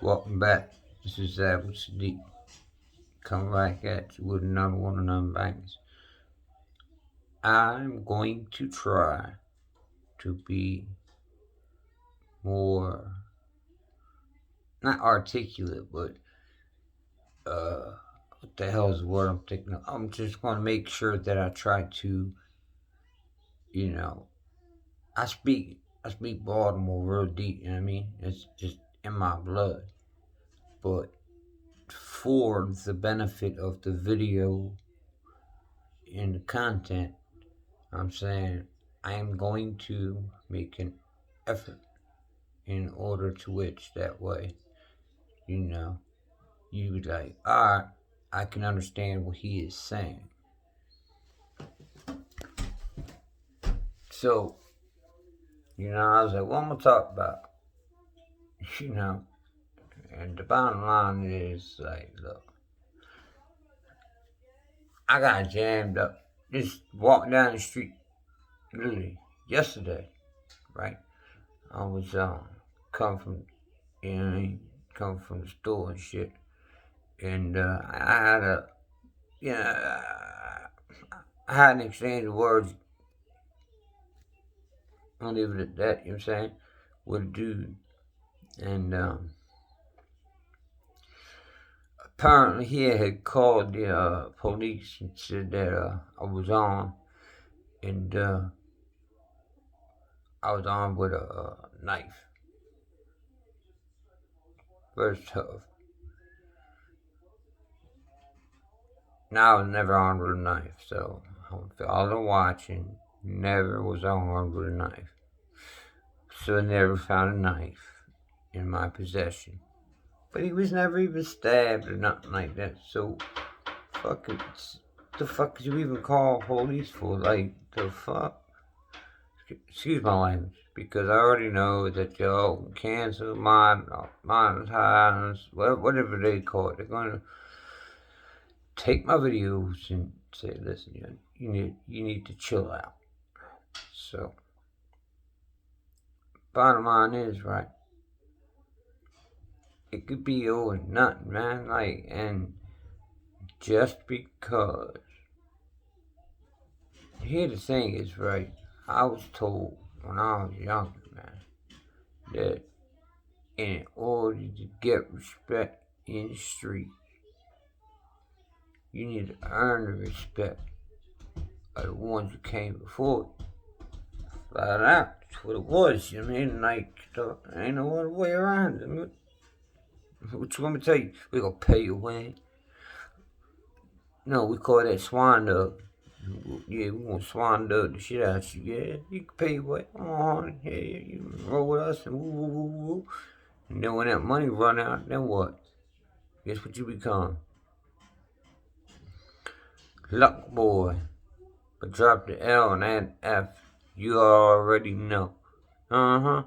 Welcome back. This is Savage Deep. Coming back at you with another one of them bangers. I'm going to try to be more, not articulate, but what the hell is the word I'm thinking of? I'm just going to make sure that I try to, you know, I speak Baltimore real deep. You know what I mean? It's just in my blood. But for the benefit of the video and the content, I'm saying I am going to make an effort in order to which that way, you be like, alright, I can understand what he is saying. So, I was like, what I'm gonna talk about? And the bottom line is like, look, I got jammed up. Just walking down the street, literally yesterday, right? I was come from, come from the store and shit, and I had a, you know, I had an exchange of words. I'll leave it at that. You know what I'm saying? With a dude, and apparently he had called the police and said that I was on, and I was armed with a knife. Very tough. Now I was never armed with a knife, so for all the watching, never was armed with a knife. So I never found a knife in my possession. But he was never even stabbed or nothing like that. So, fucking, the fuck did you even call police for? Like, the fuck? Excuse my language, because I already know that y'all cancel monetize, whatever they call it. They're gonna take my videos and say, listen, you need to chill out. So, bottom line is, right, it could be all or nothing, man. Like, and just because. Here the thing is, right, I was told when I was younger, man, that in order to get respect in the street, you need to earn the respect of the ones who came before you. Flat out, that's what it was, you know what I mean? Like, ain't no other way around it. What you want me to tell you? We gonna pay your way. No, we call that swan dog. Yeah, we gonna swan dog the shit out you. Yeah, you can pay your way. Come on, yeah, you roll with us and woo woo woo woo. And then when that money run out, then what? Guess what you become? Luck boy. But drop the L and add F. You already know. Yeah,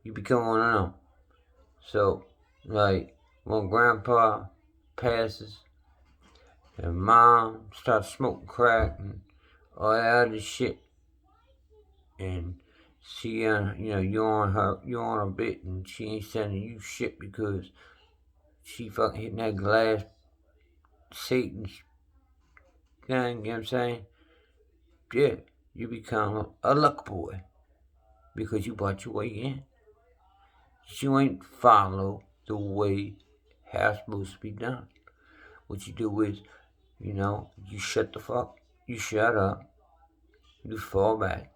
you become one of them. So, like, when grandpa passes, and mom starts smoking crack and all that other shit, and she, you're on her bit, and she ain't sending you shit because she fucking hitting that glass Satan's thing, you know what I'm saying? Yeah, you become a luck boy because you bought your way in. You ain't follow the way how supposed to be done. What you do is, you shut the fuck, you shut up, you fall back,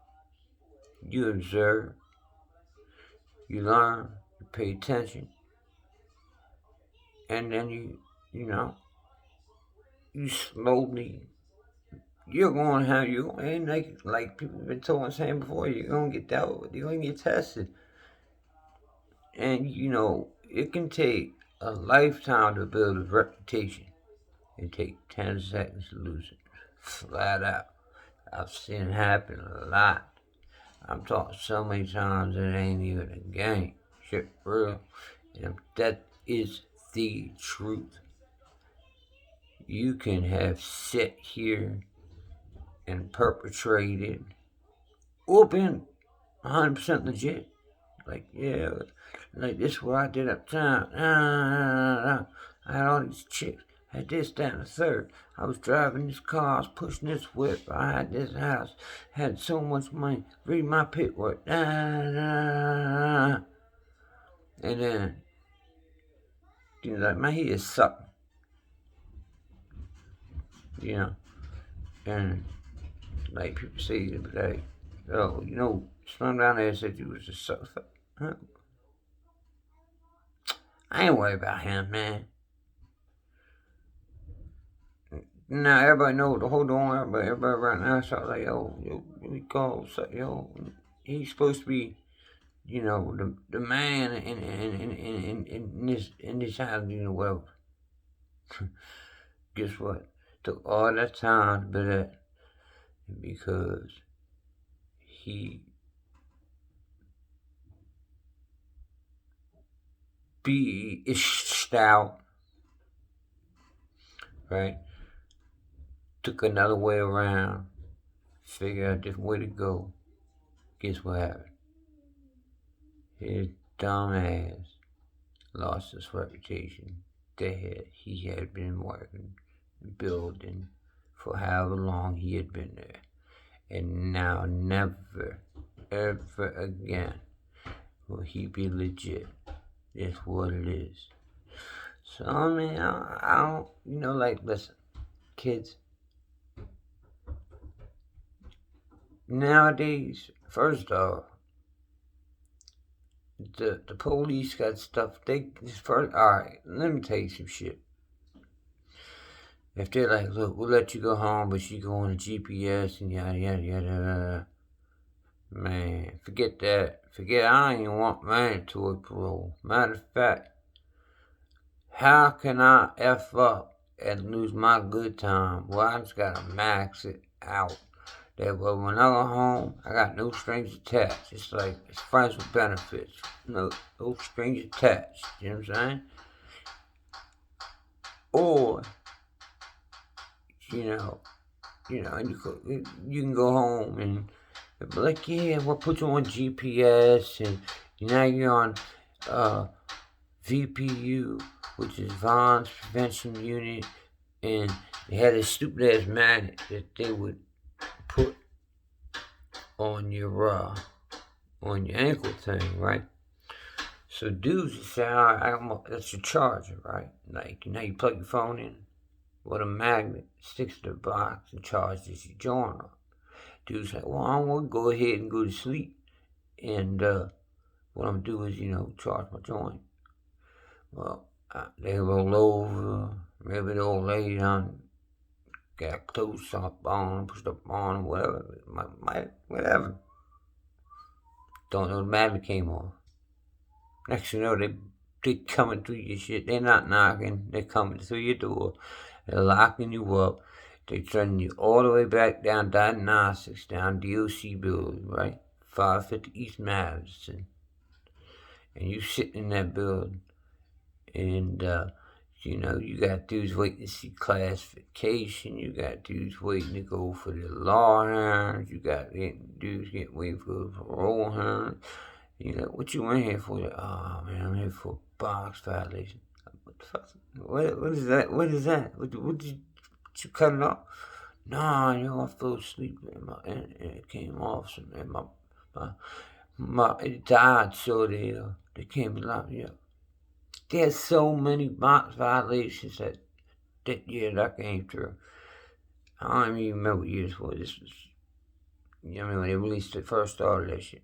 you observe, you learn, you pay attention, and then you slowly, you're going to have, you ain't like people have been told and saying before, you're going to get dealt with, you're going to get tested. And, it can take a lifetime to build a reputation. It take 10 seconds to lose it. Flat out. I've seen it happen a lot. I'm talking so many times it ain't even a game. Shit real. And that is the truth. You can have sit here and perpetrated or been 100% legit. like, yeah, like this is what I did uptown. I had all these chicks. I had this, that, and the third. I was driving this car. I was pushing this whip. I had this house. Had so much money. Read my paperwork. And then, like, my head is sucking. And like people say, like, oh, Slim down there said you was a sucker. Huh? I ain't worried about him, man. Now everybody knows the hold on, everybody right now. So I was like, yo, we call, yo, he's supposed to be, the man in this house, well, guess what? Took all that time to be that because he be stout, right? Took another way around, figured out a different way to go. Guess what happened? His dumb ass lost his reputation that he had been working, building for however long he had been there. And now never, ever again will he be legit. That's what it is. So, I mean, I don't, like, listen, kids, nowadays, first off, the police got stuff. Alright, let me tell you some shit. If they're like, look, we'll let you go home, but you go on the GPS and yada yada yada, man, forget that. I don't even want mandatory parole. Matter of fact, how can I F up and lose my good time? Well, I just gotta max it out. That way, when I go home, I got no strings attached. It's like it's friends with benefits. No strings attached. You know what I'm saying? Or, and you can go home and be like, yeah, we'll put you on GPS, and now you're on VPU, which is Violence Prevention Unit, and they had a stupid ass magnet that they would put on your ankle thing, right? So dudes would say, that's your charger, right? Like, you plug your phone in with a magnet, sticks to the box and charges your joint up. Dude's like, well, I'm gonna go ahead and go to sleep, and what I'm gonna do is, charge my joint. Well, they roll over, maybe the old lady done got close up on, pushed up on, whatever, whatever. Don't know, the magnet came off. Next you know, they coming through your shit. They're not knocking, they're coming through your door. They're locking you up. They sending you all the way back down Diagnostics, down DOC building, right? 550 East Madison. And you sitting in that building. And, you got dudes waiting to see classification. You got dudes waiting to go for the law hearings. You got dudes waiting for the parole hearings. What you in here for? Oh, man, I'm here for box violation. What the fuck? What is that? What is that? What did you cut it off? Nah, I fell asleep and it came off. And it died, so they came to lock me up. There's so many box violations that came through. I don't even remember what years for this was. When they released the first start of that shit.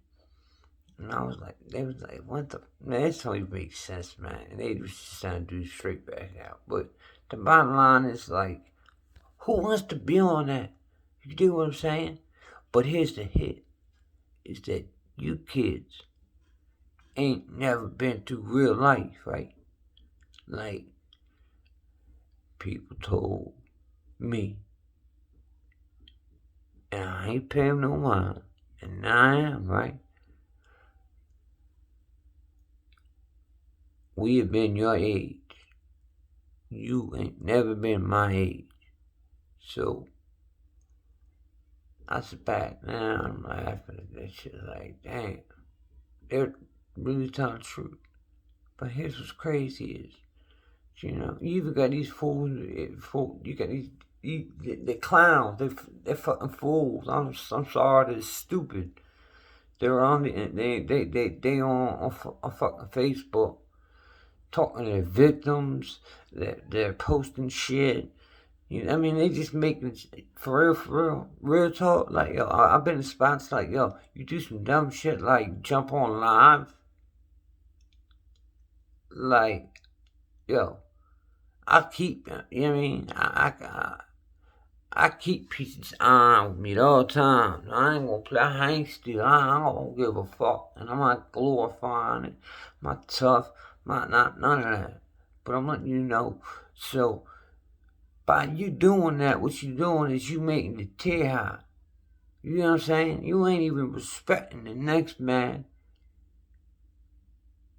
And they was like, what the, man, this don't even make sense, man. And they was just trying to do straight back out. But the bottom line is like, who wants to be on that? You do what I'm saying? But here's the hit, is that you kids ain't never been through real life, right? Like, people told me, and I ain't paying no mind, and now I am, right? We have been your age. You ain't never been my age. So, I sit back now, I'm laughing at that shit like, damn. Really tell the truth. But here's what's crazy is, you even got these fools. You got the clowns. They're fucking fools. I'm sorry. They're stupid. They're on they on fucking Facebook talking to their victims. They're posting shit. I mean, they just making real talk. Like, yo, I've been in spots like, yo, you do some dumb shit like jump on live, like, yo, I keep, you know what I mean? I keep pieces on with me at all times. I ain't gonna play. I ain't still. I don't give a fuck, and I'm not glorifying it. I'm not tough. I'm not none of that. But I'm letting you know. So by you doing that, what you doing is you making the tear high. You know what I'm saying? You ain't even respecting the next man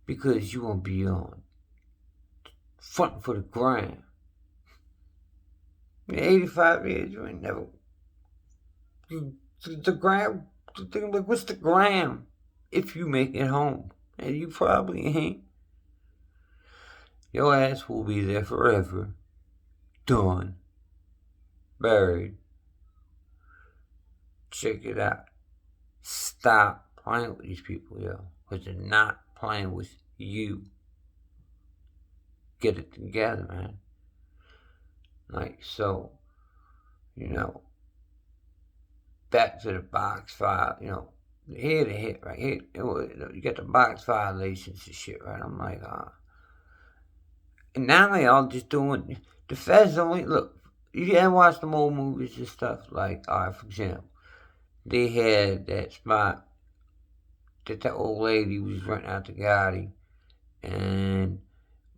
because you won't be on fronting for the gram. You're 85 years, you ain't never. The gram, what's the gram if you make it home? And you probably ain't. Your ass will be there forever. Done. Buried. Check it out. Stop playing with these people, yo. Because they're not playing with you. Get it together, man. Like, so, back to the box file, here the hit, right? Here, you got the box violations and shit, right? I'm like, and now they all just doing, the feds only, look, you ever watch them old movies and stuff, like, for example, they had that spot that old lady was renting out to Gotti, and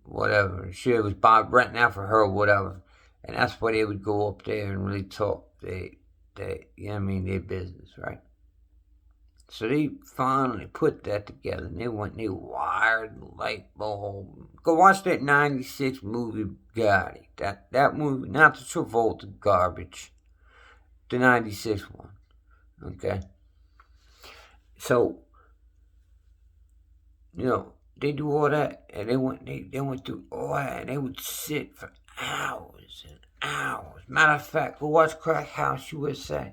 whatever, she was renting out for her or whatever, and that's why they would go up there and really talk, their business, right? So they finally put that together, and they wired the light bulb. Go watch that 96 movie, Gotti. That movie, not the Travolta garbage. The 96 one, okay? So, they do all that, and they went through all that, and they would sit for hours and hours. Matter of fact, go watch Crack House USA.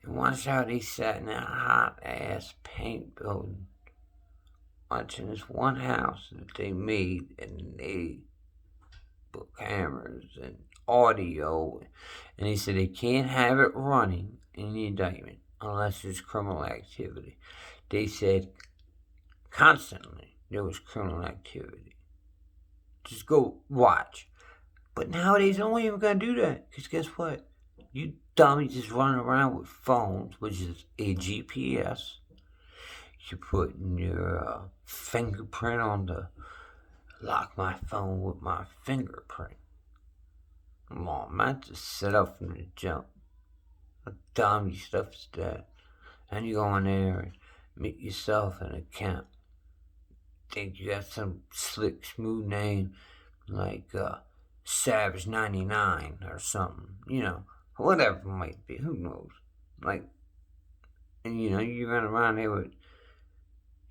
And watch how they sat in that hot ass paint building, watching this one house that they made, and they put cameras and audio, and they said they can't have it running in the indictment unless there's criminal activity. They said constantly there was criminal activity. Just go watch. But nowadays, they don't even gonna do that, because guess what? You dummies just running around with phones, which is a GPS. You put your fingerprint on the lock my phone with my fingerprint. Come on, man, just set up from the jump. What dummy stuff is that? And you go in there and make yourself an account. Think you got some slick, smooth name like Savage 99 or something, whatever it might be, who knows? Like, and you run around there with,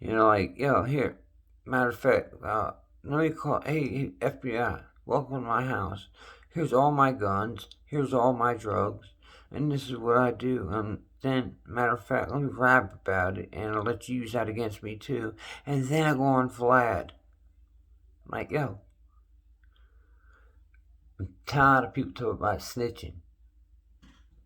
like, yo, here, matter of fact, let me call, hey, FBI, welcome to my house. Here's all my guns, here's all my drugs, and this is what I do. And then, matter of fact, let me rap about it, and I'll let you use that against me too. And then I go on Vlad. Like, yo, I'm tired of people talking about snitching.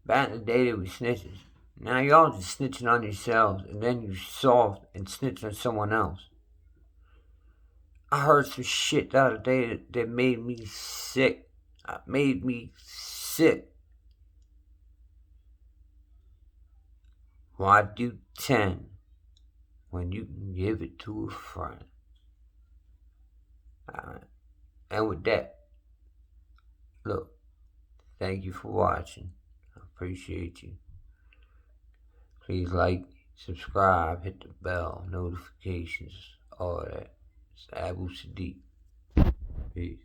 Back in the day, they were snitches. Now y'all just snitching on yourselves, and then you soft and snitch on someone else. I heard some shit the other day that made me sick. Made me sick. Why do 10 when you can give it to a friend? And with that, look, thank you for watching. I appreciate you. Please like, subscribe, hit the bell, notifications, all that. It's Abu Sadiq. Peace.